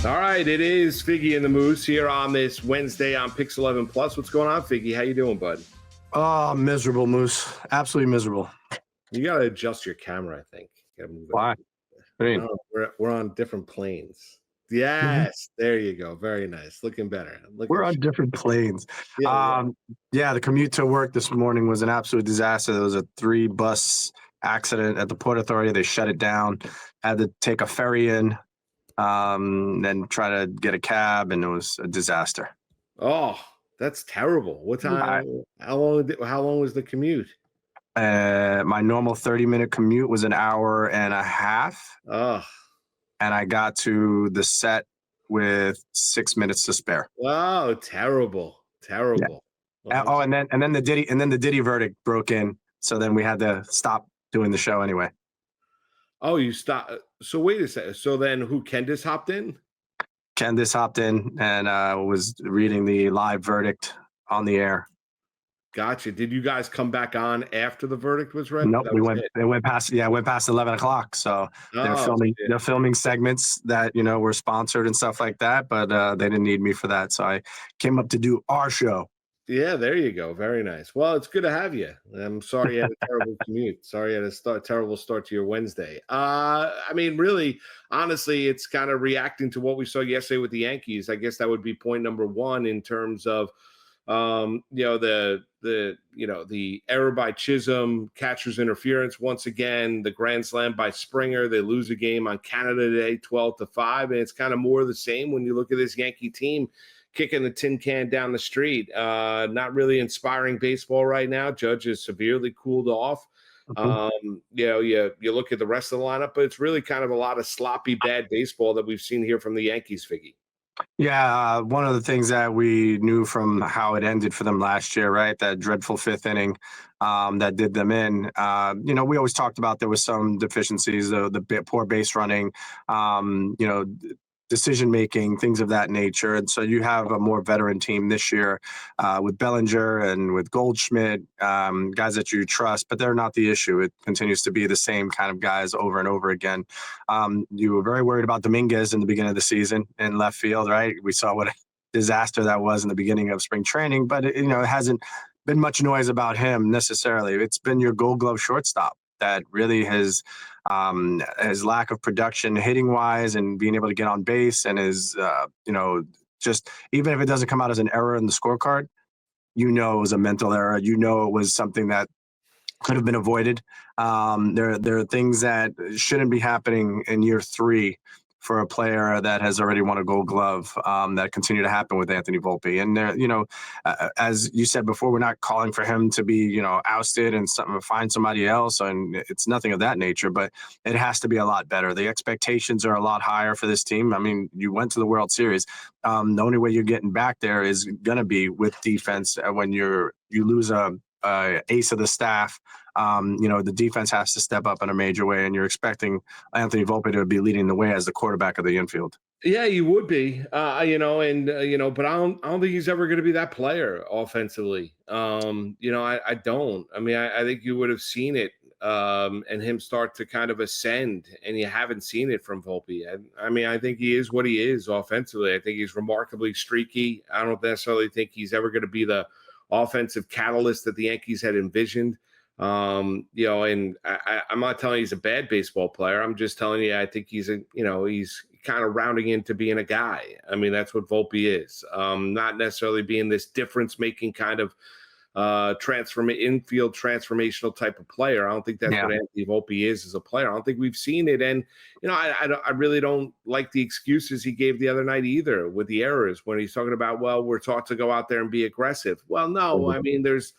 All right, it is Figgie and the Moose here on this Wednesday on Pix 11 Plus. What's going on, Figgie? How you doing, bud? Oh, miserable, Moose. Absolutely miserable. You got to adjust your camera, I think. You gotta move it. Why? No, we're on different planes. Yes, there you go. Very nice. Looking better. We're on different planes. Yeah. The commute to work this morning was an absolute disaster. There was a 3-bus accident at the Port Authority. They shut it down. Had to take a ferry in, then try to get a cab, and it was a disaster. Oh, that's terrible. What time? How long was the commute? My normal 30-minute commute was an hour and a half. Oh. And I got to the set with 6 minutes to spare. Wow, terrible. Yeah. Well, and then the Diddy verdict broke in, so then we had to stop doing the show anyway. Oh, you stopped. So wait a second. So then who? Candace hopped in? Candace hopped in and was reading the live verdict on the air. Gotcha. Did you guys come back on after the verdict was read? Nope, it went past 11 o'clock. So they're filming segments that, were sponsored and stuff like that, but they didn't need me for that. So I came up to do our show. Yeah, there you go. Very nice. Well, it's good to have you. I'm sorry you had a terrible commute. Sorry you had a terrible start to your Wednesday. I mean, really, honestly, it's kind of reacting to what we saw yesterday with the Yankees. I guess that would be point number one in terms of the error by Chisholm, catcher's interference once again, the grand slam by Springer. They lose a game on Canada today, 12-5, and it's kind of more of the same when you look at this Yankee team kicking the tin can down the street. Not really inspiring baseball right now. Judge is severely cooled off. You look at the rest of the lineup, but it's really kind of a lot of sloppy, bad baseball that we've seen here from the Yankees, Figgy. Yeah, one of the things that we knew from how it ended for them last year, right? That dreadful 5th inning that did them in. We always talked about there was some deficiencies, the poor base running, decision-making, things of that nature. And so you have a more veteran team this year with Bellinger and with Goldschmidt, guys that you trust, but they're not the issue. It continues to be the same kind of guys over and over again. You were very worried about Dominguez in the beginning of the season in left field, right? We saw what a disaster that was in the beginning of spring training, but it hasn't been much noise about him necessarily. It's been your Gold Glove shortstop that really his lack of production hitting wise and being able to get on base and his just even if it doesn't come out as an error in the scorecard, it was a mental error. It was something that could have been avoided. There are things that shouldn't be happening in year 3 for a player that has already won a Gold Glove, that continue to happen with Anthony Volpe. And as you said before, we're not calling for him to be, ousted and find somebody else, and it's nothing of that nature. But it has to be a lot better. The expectations are a lot higher for this team. I mean, you went to the World Series. The only way you're getting back there is going to be with defense. When you lose a ace of the staff, the defense has to step up in a major way, and you're expecting Anthony Volpe to be leading the way as the quarterback of the infield. Yeah, you would be, but I don't think he's ever going to be that player offensively. I don't. I mean, I think you would have seen it and him start to kind of ascend, and you haven't seen it from Volpe. I mean, I think he is what he is offensively. I think he's remarkably streaky. I don't necessarily think he's ever going to be the offensive catalyst that the Yankees had envisioned. And I'm not telling you he's a bad baseball player. I'm just telling you, I think he's kind of rounding into being a guy. I mean, that's what Volpe is. Not necessarily being this difference-making kind of infield transformational type of player. I don't think that's what Anthony Volpe is as a player. I don't think we've seen it. And, I really don't like the excuses he gave the other night either with the errors when he's talking about, well, we're taught to go out there and be aggressive. Well, no, I mean, there's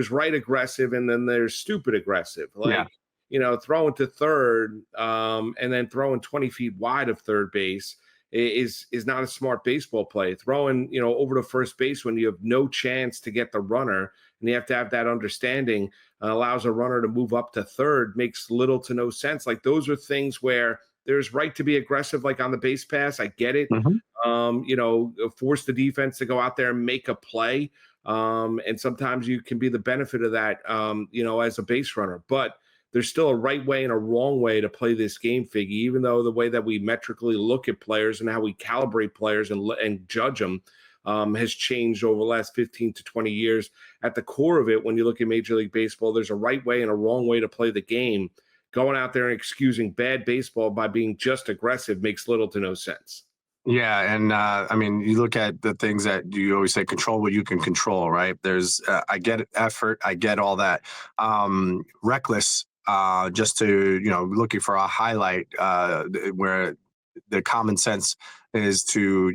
right aggressive and then there's stupid aggressive. Throwing to third and then throwing 20 feet wide of third base is not a smart baseball play. Throwing, over to first base when you have no chance to get the runner and you have to have that understanding, allows a runner to move up to third, makes little to no sense. Like, those are things where there's right to be aggressive, like on the base pass. I get it. Force the defense to go out there and make a play. And sometimes you can be the benefit of that, as a base runner. But there's still a right way and a wrong way to play this game, Figgy, even though the way that we metrically look at players and how we calibrate players and judge them has changed over the last 15 to 20 years. At the core of it, when you look at Major League Baseball, there's a right way and a wrong way to play the game. Going out there and excusing bad baseball by being just aggressive makes little to no sense. Yeah, and I mean, you look at the things that you always say: control what you can control, right? There's, I get effort, I get all that. Reckless, just to looking for a highlight where the common sense is to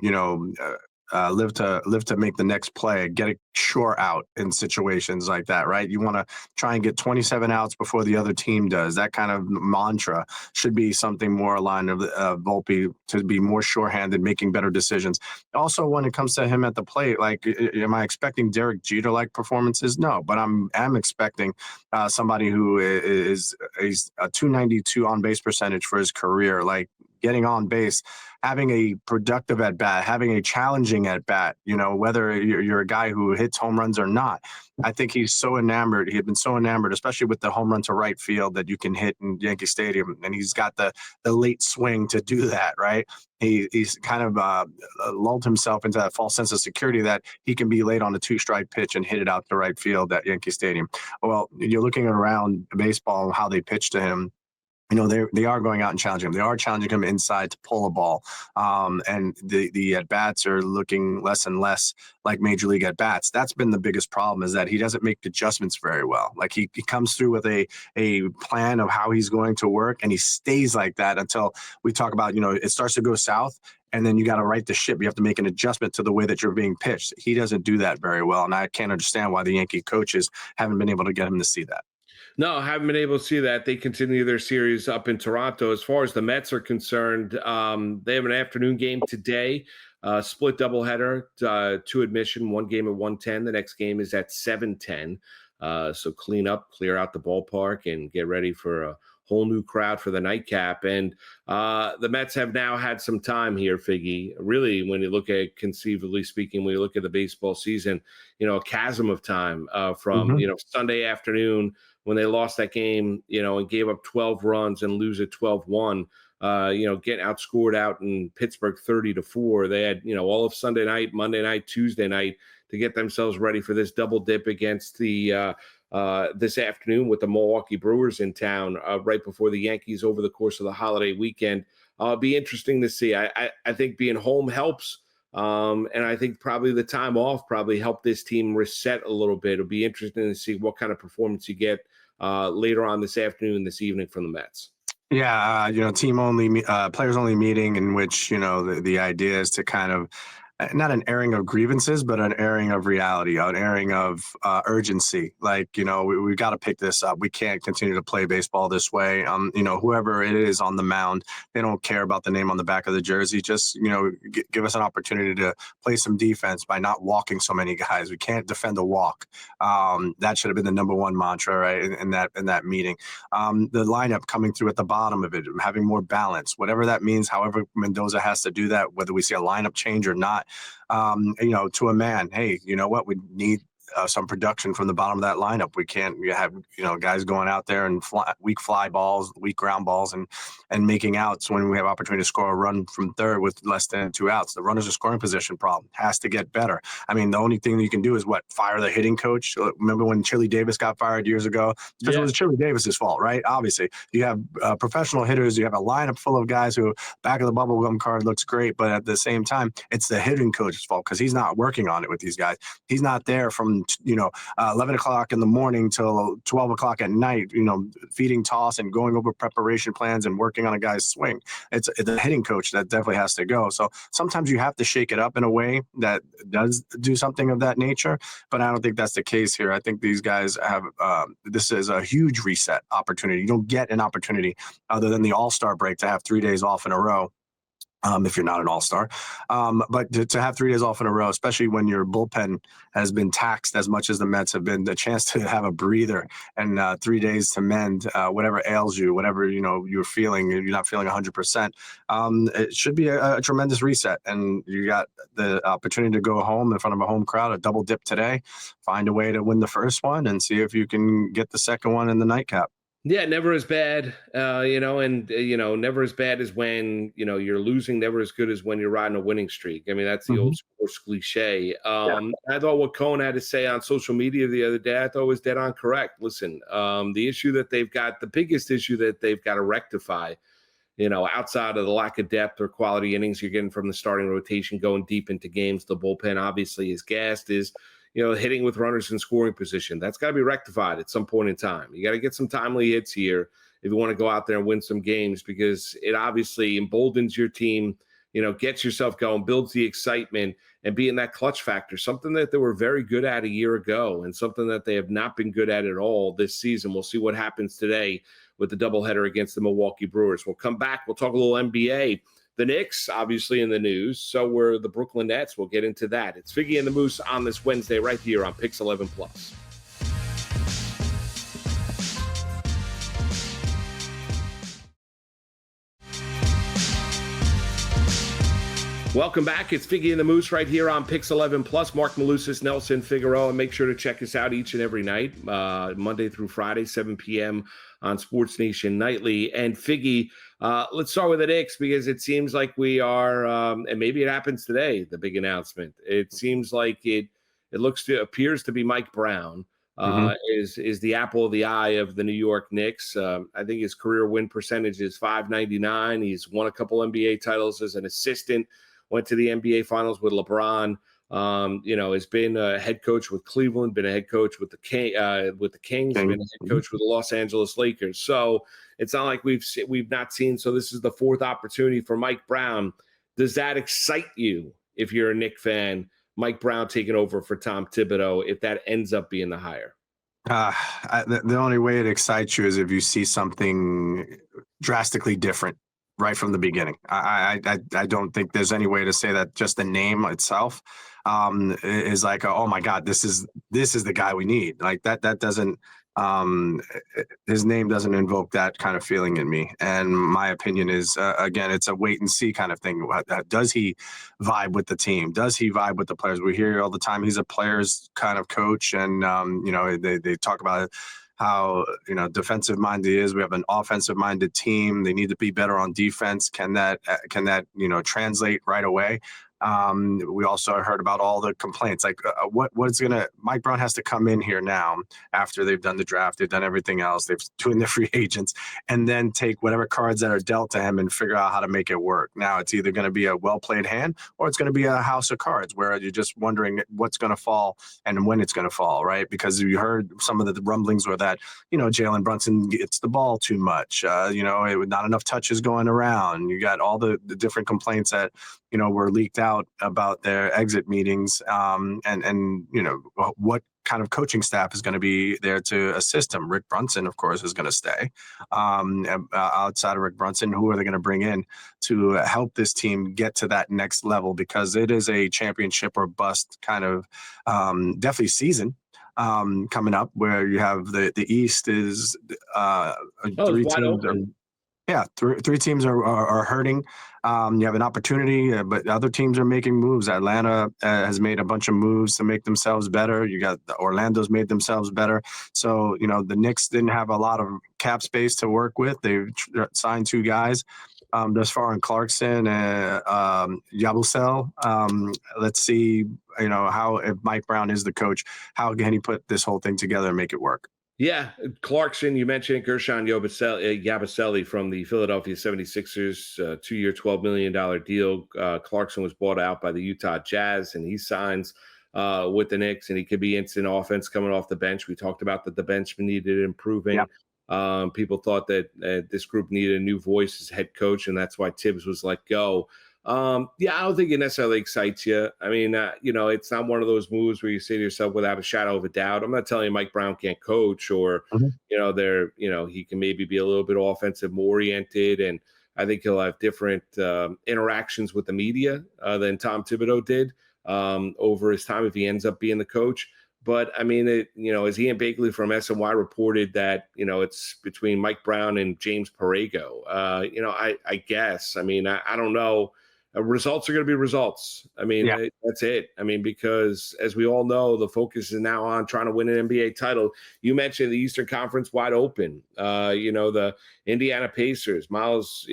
live to make the next play, get a sure out in situations like that, right? You want to try and get 27 outs before the other team does. That kind of mantra should be something more aligned of Volpe, to be more sure-handed, making better decisions. Also, when it comes to him at the plate, like, am I expecting Derek Jeter-like performances? No, but I'm expecting somebody who is a 292 on-base percentage for his career, like getting on base, having a productive at bat, having a challenging at bat, whether you're a guy who hits home runs or not. I think he's so enamored. He had been so enamored, especially with the home run to right field that you can hit in Yankee Stadium. And he's got the late swing to do that, right? He's kind of lulled himself into that false sense of security that he can be late on a 2-strike pitch and hit it out to right field at Yankee Stadium. Well, you're looking around baseball, how they pitch to him. They are going out and challenging him. They are challenging him inside to pull a ball. And the at-bats are looking less and less like Major League at-bats. That's been the biggest problem, is that he doesn't make adjustments very well. Like he comes through with a plan of how he's going to work, and he stays like that until we talk about, it starts to go south. And then you got to right the ship. You have to make an adjustment to the way that you're being pitched. He doesn't do that very well. And I can't understand why the Yankee coaches haven't been able to get him to see that. No, I haven't been able to see that. They continue their series up in Toronto. As far as the Mets are concerned, they have an afternoon game today, split doubleheader, 2 admission, 1 game at 1:10. The next game is at 7:10. So clean up, clear out the ballpark, and get ready for a whole new crowd for the nightcap. And the Mets have now had some time here, Figgy. Really, when you look at, conceivably speaking, when you look at the baseball season, a chasm of time from, Sunday afternoon when they lost that game, and gave up 12 runs and lose at 12-1, getting outscored out in Pittsburgh 30-4. They had, all of Sunday night, Monday night, Tuesday night to get themselves ready for this double dip against the this afternoon with the Milwaukee Brewers in town right before the Yankees over the course of the holiday weekend. Be interesting to see. I think being home helps. And I think probably the time off probably helped this team reset a little bit. It'll be interesting to see what kind of performance you get later on this afternoon, this evening from the Mets. Yeah, team only, players only meeting, in which the idea is to kind of not an airing of grievances, but an airing of reality, an airing of urgency. Like, we've got to pick this up. We can't continue to play baseball this way. Whoever it is on the mound, they don't care about the name on the back of the jersey. Just, give us an opportunity to play some defense by not walking so many guys. We can't defend a walk. That should have been the number one mantra, right, in that meeting. The lineup coming through at the bottom of it, having more balance, whatever that means, however Mendoza has to do that, whether we see a lineup change or not. To a man, hey, you know what? We need some production from the bottom of that lineup. We can't have guys going out there and weak fly balls, weak ground balls, and making outs when we have opportunity to score a run from third with less than 2 outs. The runner's a scoring position problem. Has to get better. I mean, the only thing that you can do is fire the hitting coach. Remember when Chili Davis got fired years ago? Because it was Chili Davis's fault, right? Obviously, you have professional hitters. You have a lineup full of guys who back of the bubblegum card looks great, but at the same time, it's the hitting coach's fault because he's not working on it with these guys. He's not there from 11 o'clock in the morning till 12 o'clock at night, feeding toss and going over preparation plans and working on a guy's swing. It's the hitting coach that definitely has to go. So sometimes you have to shake it up in a way that does do something of that nature, but I don't think that's the case here. I think these guys have, this is a huge reset opportunity. You don't get an opportunity other than the All-Star break to have 3 days off in a row. If you're not an all-star, but to have 3 days off in a row, especially when your bullpen has been taxed as much as the Mets have been, the chance to have a breather and 3 days to mend whatever ails you, whatever you're feeling, you're not feeling 100%. It should be a tremendous reset, and you got the opportunity to go home in front of a home crowd, a double dip today, find a way to win the first one, and see if you can get the second one in the nightcap. Yeah, never as bad, never as bad as when, you're losing, never as good as when you're riding a winning streak. I mean, that's the old Hmm. sports cliche. Yeah. I thought what Cohen had to say on social media the other day, I thought was dead on correct. Listen, the biggest issue that they've got to rectify, outside of the lack of depth or quality innings you're getting from the starting rotation going deep into games, the bullpen obviously is gassed, is, hitting with runners in scoring position. That's got to be rectified at some point in time. You got to get some timely hits here if you want to go out there and win some games, because it obviously emboldens your team, gets yourself going, builds the excitement, and being that clutch factor, something that they were very good at a year ago and something that they have not been good at all this season. We'll see what happens today with the doubleheader against the Milwaukee Brewers. We'll come back. We'll talk a little NBA. The Knicks, obviously, in the news. So were the Brooklyn Nets. We'll get into that. It's Figgie and the Moose on this Wednesday right here on Pix 11 Plus. Welcome back. It's Figgie and the Moose right here on Pix 11 Plus. Marc, Malusis, Nelson, Figueroa. Make sure to check us out each and every night, Monday through Friday, 7 p.m. on Sports Nation Nightly. And Figgie, let's start with the Knicks, because it seems like we are, and maybe it happens today, the big announcement. It seems like it appears to be Mike Brown. Hmm. Is the apple of the eye of the New York Knicks. I think his career win percentage is .599. He's won a couple NBA titles as an assistant. Went to the NBA Finals with LeBron. Has been a head coach with Cleveland, been a head coach with the Kings, been a head coach with the Los Angeles Lakers. So it's not like we've not seen. So this is the fourth opportunity for Mike Brown. Does that excite you if you're a Knick fan? Mike Brown taking over for Tom Thibodeau, if that ends up being the hire. The only way it excites you is if you see something drastically different right from the beginning. I don't think there's any way to say that just the name itself is like, oh my God, this is the guy we need. Like that doesn't his name doesn't invoke that kind of feeling in me. And my opinion is, again, it's a wait and see kind of thing. Does he vibe with the team? Does he vibe with the players? We hear all the time he's a players kind of coach, and they talk about how defensive minded he is. We have an offensive minded team. They need to be better on defense. Can that translate right away? We also heard about all the complaints. Like, Mike Brown has to come in here now after they've done the draft, they've done everything else, they've doing the free agents, and then take whatever cards that are dealt to him and figure out how to make it work. Now it's either going to be a well played hand, or it's going to be a house of cards where you're just wondering what's going to fall and when it's going to fall, right? Because you heard some of the rumblings were that Jalen Brunson gets the ball too much, not enough touches going around. You got all the different complaints that were leaked out about their exit meetings, and what kind of coaching staff is going to be there to assist him. Rick Brunson, of course, is going to stay. Outside of Rick Brunson, who are they going to bring in to help this team get to that next level? Because it is a championship or bust kind of definitely season coming up, where you have the East is three teams. Three teams are hurting. You have an opportunity, but other teams are making moves. Atlanta has made a bunch of moves to make themselves better. You got Orlando's made themselves better. So, the Knicks didn't have a lot of cap space to work with. They signed two guys thus far in Clarkson and Yabusele. Let's see, how, if Mike Brown is the coach, how can he put this whole thing together and make it work? Yeah, Clarkson, you mentioned Gershon Yabusele from the Philadelphia 76ers, 2-year, $12 million deal. Clarkson was bought out by the Utah Jazz, and he signs with the Knicks, and he could be instant offense coming off the bench. We talked about that the bench needed improving. Yep. People thought that this group needed a new voice as head coach, and that's why Tibbs was let go. I don't think it necessarily excites you. I mean, it's not one of those moves where you say to yourself without a shadow of a doubt. I'm not telling you Mike Brown can't coach, or, he can maybe be a little bit offensive oriented. And I think he'll have different interactions with the media than Tom Thibodeau did over his time if he ends up being the coach. But I mean, as Ian Bagley from SNY reported that, it's between Mike Brown and James Borrego. I guess, I mean, I don't know. results are going to be results. I mean, that's it. I mean, because as we all know, the focus is now on trying to win an NBA title. You mentioned the Eastern Conference wide open. The Indiana Pacers, Miles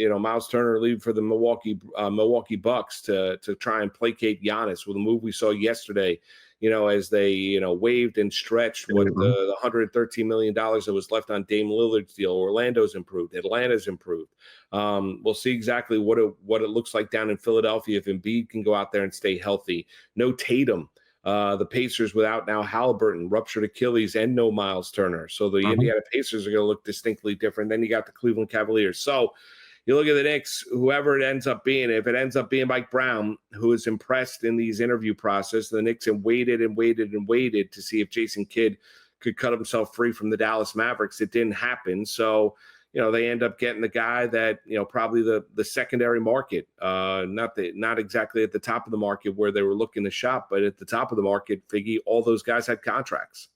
Turner leave for the Milwaukee Bucks to try and placate Giannis with a move we saw yesterday. As they, waived and stretched what the $113 million that was left on Dame Lillard's deal. Orlando's improved. Atlanta's improved. We'll see exactly what it looks like down in Philadelphia if Embiid can go out there and stay healthy. No Tatum. The Pacers without now Halliburton, ruptured Achilles, and no Miles Turner. So the Indiana Pacers are going to look distinctly different. Then you got the Cleveland Cavaliers. So you look at the Knicks, whoever it ends up being, if it ends up being Mike Brown, who is impressed in these interview process, the Knicks have waited and waited and waited to see if Jason Kidd could cut himself free from the Dallas Mavericks. It didn't happen. So, they end up getting the guy that, probably the secondary market, not exactly at the top of the market where they were looking to shop, but at the top of the market, Figgy, all those guys had contracts.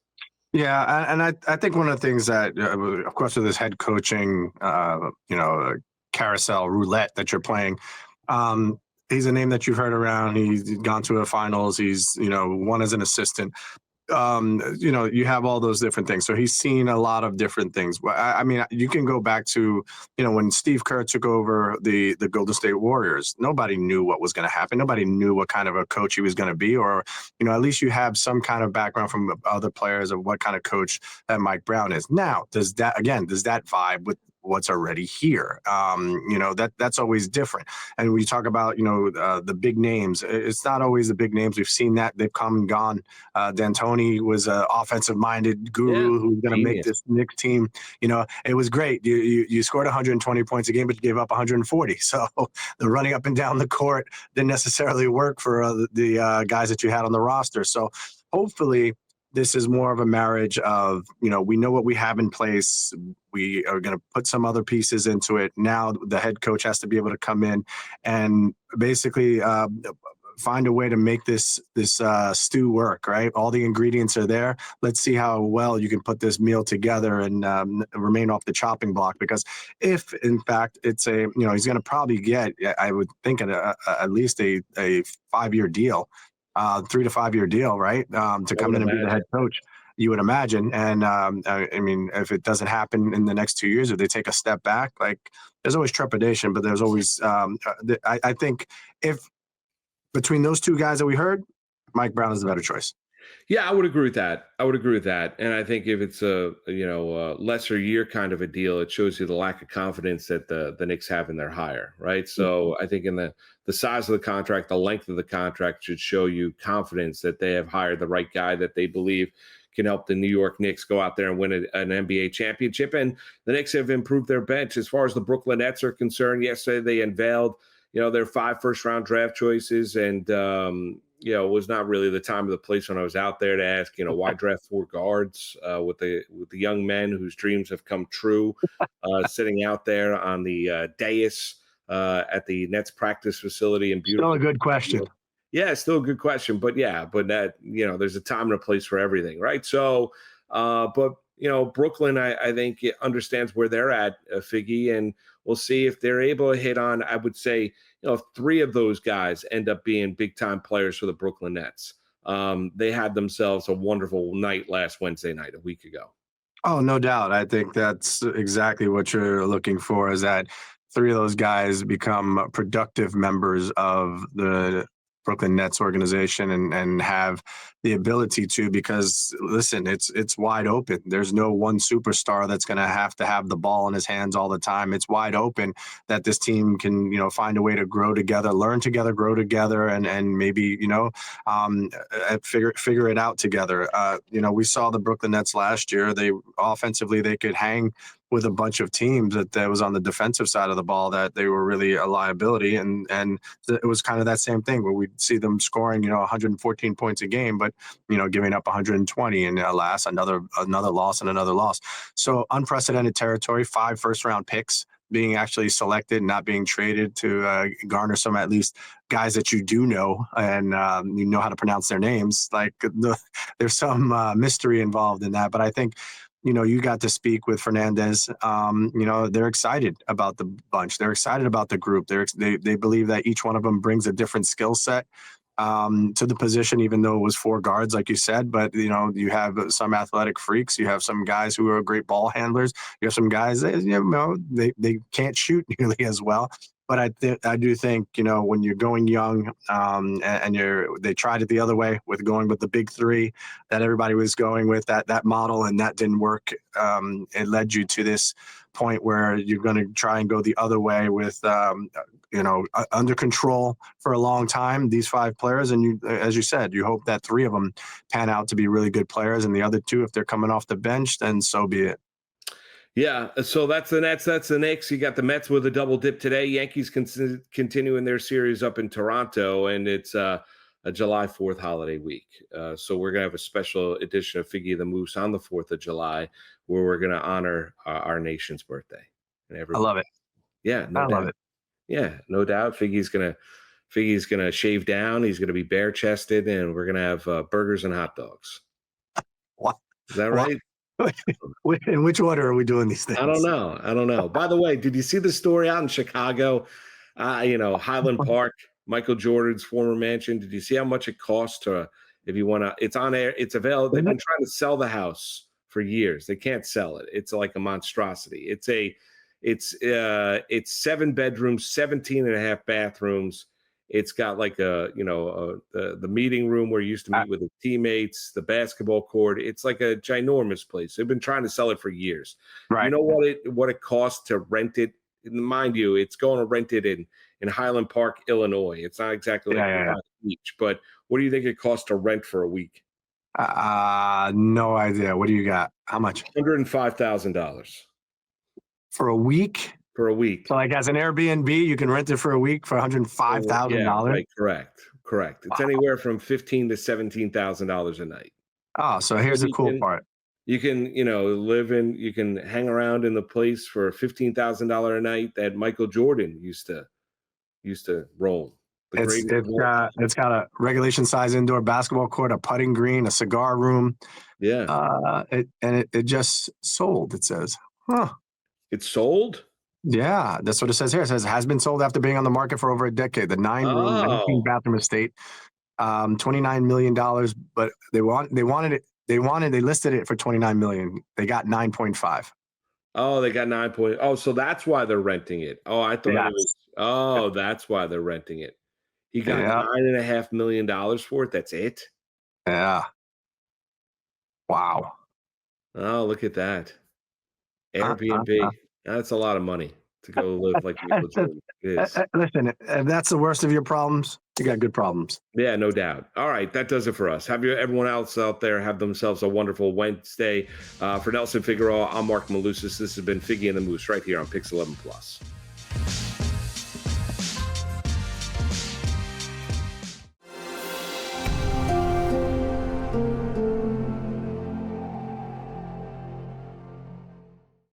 Yeah, and I think one of the things that, of course, with this head coaching, carousel roulette that you're playing, he's a name that you've heard around. He's gone to the finals. He's won as an assistant. You have all those different things. So he's seen a lot of different things. I mean, you can go back to when Steve Kerr took over the Golden State Warriors. Nobody knew what was going to happen. Nobody knew what kind of a coach he was going to be, or at least you have some kind of background from other players of what kind of coach that Mike Brown is. Now, does that vibe with what's already here? That's always different. And when you talk about the big names, it's not always the big names. We've seen that they've come and gone. D'Antoni was an offensive minded guru who's going to make this Knicks team. It was great. You scored 120 points a game, but you gave up 140. So the running up and down the court didn't necessarily work for the guys that you had on the roster. So hopefully this is more of a marriage of, we know what we have in place. We are going to put some other pieces into it. Now the head coach has to be able to come in and basically find a way to make this stew work, right? All the ingredients are there. Let's see how well you can put this meal together and remain off the chopping block. Because if, in fact, it's he's going to probably get, I would think, at least a 5-year deal. 3 to 5 year deal, right? To come in and be the head coach, you would imagine. And I mean, if it doesn't happen in the next 2 years, if they take a step back, like there's always trepidation, but there's always, I think if between those two guys that we heard, Mike Brown is the better choice. Yeah, I would agree with that. And I think if it's a lesser year kind of a deal, it shows you the lack of confidence that the Knicks have in their hire, right? So I think in the size of the contract, the length of the contract should show you confidence that they have hired the right guy that they believe can help the New York Knicks go out there and win an NBA championship. And the Knicks have improved their bench. As far as the Brooklyn Nets are concerned, yesterday they unveiled their 5 first-round draft choices, and it was not really the time or the place when I was out there to ask, why draft 4 guards with the young men whose dreams have come true, sitting out there on the dais at the Nets practice facility in beautiful. Still a good question. Yeah, still a good question, but that there's a time and a place for everything, right? So, but Brooklyn, I think it understands where they're at, Figgy, and we'll see if they're able to hit on, I would say, if 3 of those guys end up being big-time players for the Brooklyn Nets. They had themselves a wonderful night last Wednesday night, a week ago. Oh, no doubt. I think that's exactly what you're looking for, is that 3 of those guys become productive members of the Brooklyn Nets organization and have the ability to, because listen, it's wide open. There's no one superstar that's going to have the ball in his hands all the time. It's wide open that this team can, find a way to grow together, learn together, grow together, and maybe, figure it out together. We saw the Brooklyn Nets last year. They offensively, they could hang with a bunch of teams that was on the defensive side of the ball, that they were really a liability. And it was kind of that same thing where we'd see them scoring, 114 points a game, but, giving up 120 and alas, another loss and another loss. So unprecedented territory, 5 first-round picks being actually selected, not being traded to garner some, at least, guys that you do know and you know how to pronounce their names. Like there's some mystery involved in that. But I think you got to speak with Fernandez. They're excited about the bunch. They're excited about the group. They believe that each one of them brings a different skill set to the position, even though it was 4 guards, like you said. But, you have some athletic freaks. You have some guys who are great ball handlers. You have some guys that, they can't shoot nearly as well. But I do think, when you're going young and they tried it the other way with going with the big 3 that everybody was going with, that model, and that didn't work. It led you to this point where you're going to try and go the other way with, under control for a long time, these 5 players. And you, as you said, you hope that 3 of them pan out to be really good players. And the other 2, if they're coming off the bench, then so be it. Yeah, so that's the Nets. That's the Knicks. You got the Mets with a double dip today. Yankees continuing their series up in Toronto, and it's a July 4th holiday week. So we're going to have a special edition of Figgie the Moose on the 4th of July, where we're going to honor our nation's birthday. And I love it. Yeah, I love it. Yeah, no doubt. Figgie's gonna shave down. He's gonna be bare chested, and we're gonna have burgers and hot dogs. What? Is that right? In which order are we doing these things? I don't know. By the way, did you see the story out in Chicago? Highland Park, Michael Jordan's former mansion. Did you see how much it costs if you want to? It's on air. It's available. They've been trying to sell the house for years. They can't sell it. It's like a monstrosity. It's 7 bedrooms, 17 and a half bathrooms. It's got like the meeting room where you used to meet with the teammates, the basketball court. It's like a ginormous place. They've been trying to sell it for years. Right. You know what it costs to rent it? Mind you, it's going to rent it in Highland Park, Illinois. It's not exactly like beach, but what do you think it costs to rent for a week? No idea. What do you got? How much? $105,000 for a week. For a week. So, like as an Airbnb, you can rent it for a week for $105,000. Yeah, right. Correct. It's anywhere from $15,000 to $17,000 a night. Oh, so here's the cool part. You can, you can hang around in the place for $15,000 a night that Michael Jordan used to roam. It's got a regulation size indoor basketball court, a putting green, a cigar room. Yeah. It just sold. It says, huh? It's sold. Yeah, that's what it says here. It says it has been sold after being on the market for over a decade. The 9-room, 19-bathroom estate, $29 million, but they listed it for $29 million. They got 9.5. Oh, they got 9. Oh, so that's why they're renting it. Oh, I thought it was. Oh, that's why they're renting it. He got $9.5 million for it. That's it. Yeah. Wow. Oh, look at that. Airbnb. That's a lot of money to go live like Michael Jordan is. Listen, if that's the worst of your problems, you got good problems. Yeah, no doubt. All right, that does it for us. Everyone else out there have themselves a wonderful Wednesday. For Nelson Figueroa, I'm Marc Malusis. This has been Figgie and the Moose right here on Pix 11 Plus.